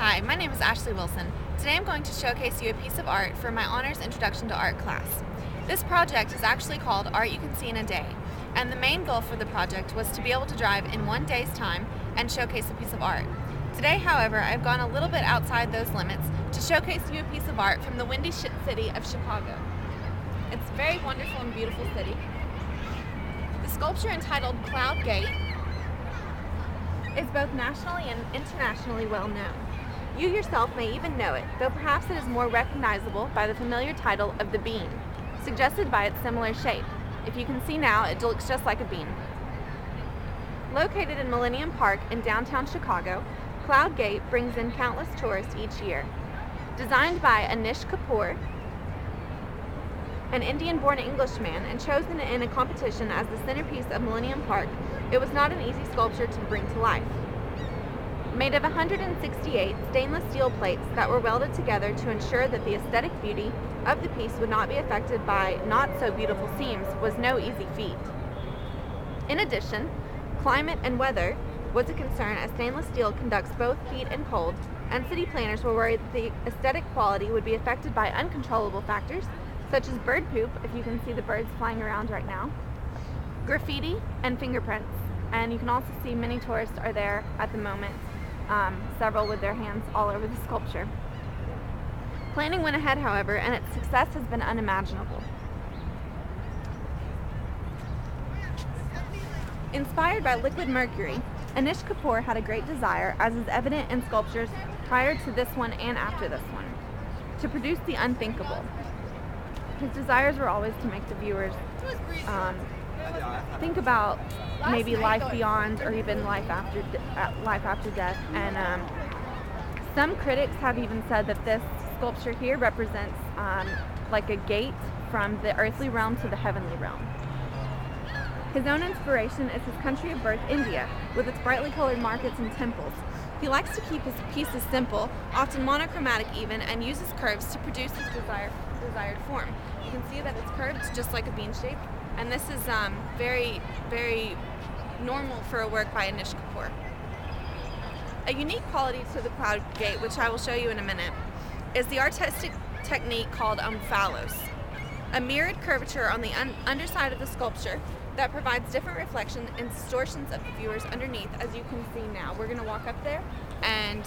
Hi, my name is Ashley Wilson. Today I'm going to showcase you a piece of art for my Honors Introduction to Art class. This project is actually called Art You Can See in a Day, and the main goal for the project was to be able to drive in one day's time and showcase a piece of art. Today, however, I've gone a little bit outside those limits to showcase you a piece of art from the windy city of Chicago. It's a very wonderful and beautiful city. The sculpture entitled Cloud Gate is both nationally and internationally well known. You yourself may even know it, though perhaps it is more recognizable by the familiar title of the bean, suggested by its similar shape. If you can see now, it looks just like a bean. Located in Millennium Park in downtown Chicago, Cloud Gate brings in countless tourists each year. Designed by Anish Kapoor, an Indian-born Englishman, and chosen in a competition as the centerpiece of Millennium Park, it was not an easy sculpture to bring to life. Made of 168 stainless steel plates that were welded together to ensure that the aesthetic beauty of the piece would not be affected by not-so-beautiful seams was no easy feat. In addition, climate and weather was a concern as stainless steel conducts both heat and cold, and city planners were worried that the aesthetic quality would be affected by uncontrollable factors such as bird poop, if you can see the birds flying around right now, graffiti, and fingerprints. And you can also see many tourists are there at the moment, several with their hands all over the sculpture. Planning went ahead, however, and its success has been unimaginable. Inspired by liquid mercury, Anish Kapoor had a great desire, as is evident in sculptures prior to this one and after this one, to produce the unthinkable. His desires were always to make the viewers think about maybe life beyond or even life after death. And some critics have even said that this sculpture here represents like a gate from the earthly realm to the heavenly realm. His own inspiration is his country of birth, India, with its brightly colored markets and temples. He likes to keep his pieces simple, often monochromatic even, and uses curves to produce his desired form. You can see that it's curved just like a bean shape, and this is very, very normal for a work by Anish Kapoor. A unique quality to the Cloud Gate, which I will show you in a minute, is the artistic technique called omphalos, a mirrored curvature on the underside of the sculpture that provides different reflection and distortions of the viewers underneath, as you can see now. We're going to walk up there and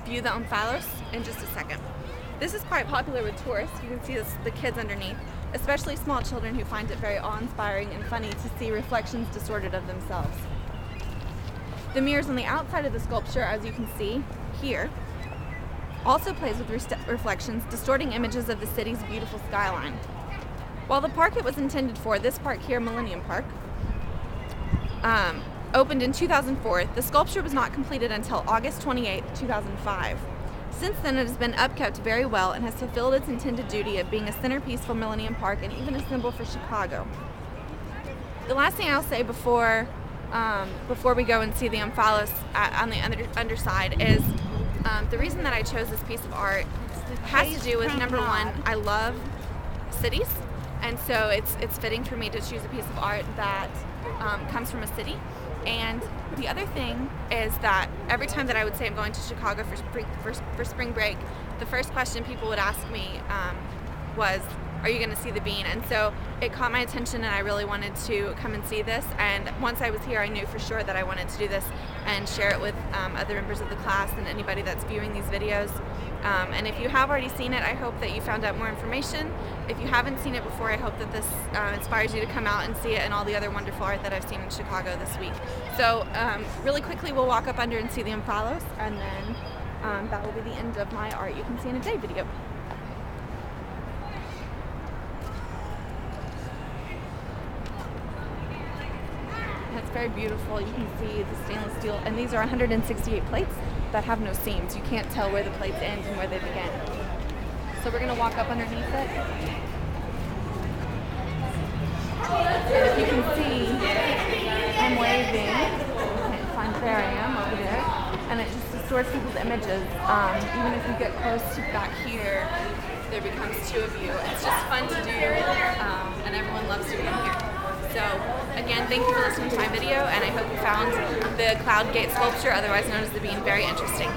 view the omphalos in just a second. This is quite popular with tourists. You can see the kids underneath, especially small children who find it very awe-inspiring and funny to see reflections distorted of themselves. The mirrors on the outside of the sculpture, as you can see here, also plays with reflections, distorting images of the city's beautiful skyline. While the park it was intended for, this park here, Millennium Park, opened in 2004, the sculpture was not completed until August 28, 2005. Since then, it has been upkept very well and has fulfilled its intended duty of being a centerpiece for Millennium Park and even a symbol for Chicago. The last thing I'll say before we go and see the omphalos on the underside is the reason that I chose this piece of art has to do with, number one, I love cities, and so it's fitting for me to choose a piece of art that comes from a city. And the other thing is that every time that I would say I'm going to Chicago for spring break, the first question people would ask me was, are you going to see the bean? And so it caught my attention and I really wanted to come and see this. And once I was here, I knew for sure that I wanted to do this and share it with other members of the class and anybody that's viewing these videos. And if you have already seen it, I hope that you found out more information. If you haven't seen it before, I hope that this inspires you to come out and see it and all the other wonderful art that I've seen in Chicago this week. So really quickly, we'll walk up under and see the omphalos, and then that will be the end of my Art You Can See in a Day video. It's very beautiful. You can see the stainless steel, and these are 168 plates that have no seams. You can't tell where the plates end and where they begin. So we're going to walk up underneath it. And if you can see, I'm waving. Can't find, there I am over there. And it just distorts people's images. Even if you get close to back here, there becomes two of you. It's just fun to do, and everyone loves to be in here. So again, thank you for listening to my video, and I hope you found the Cloud Gate sculpture, otherwise known as the bean, very interesting.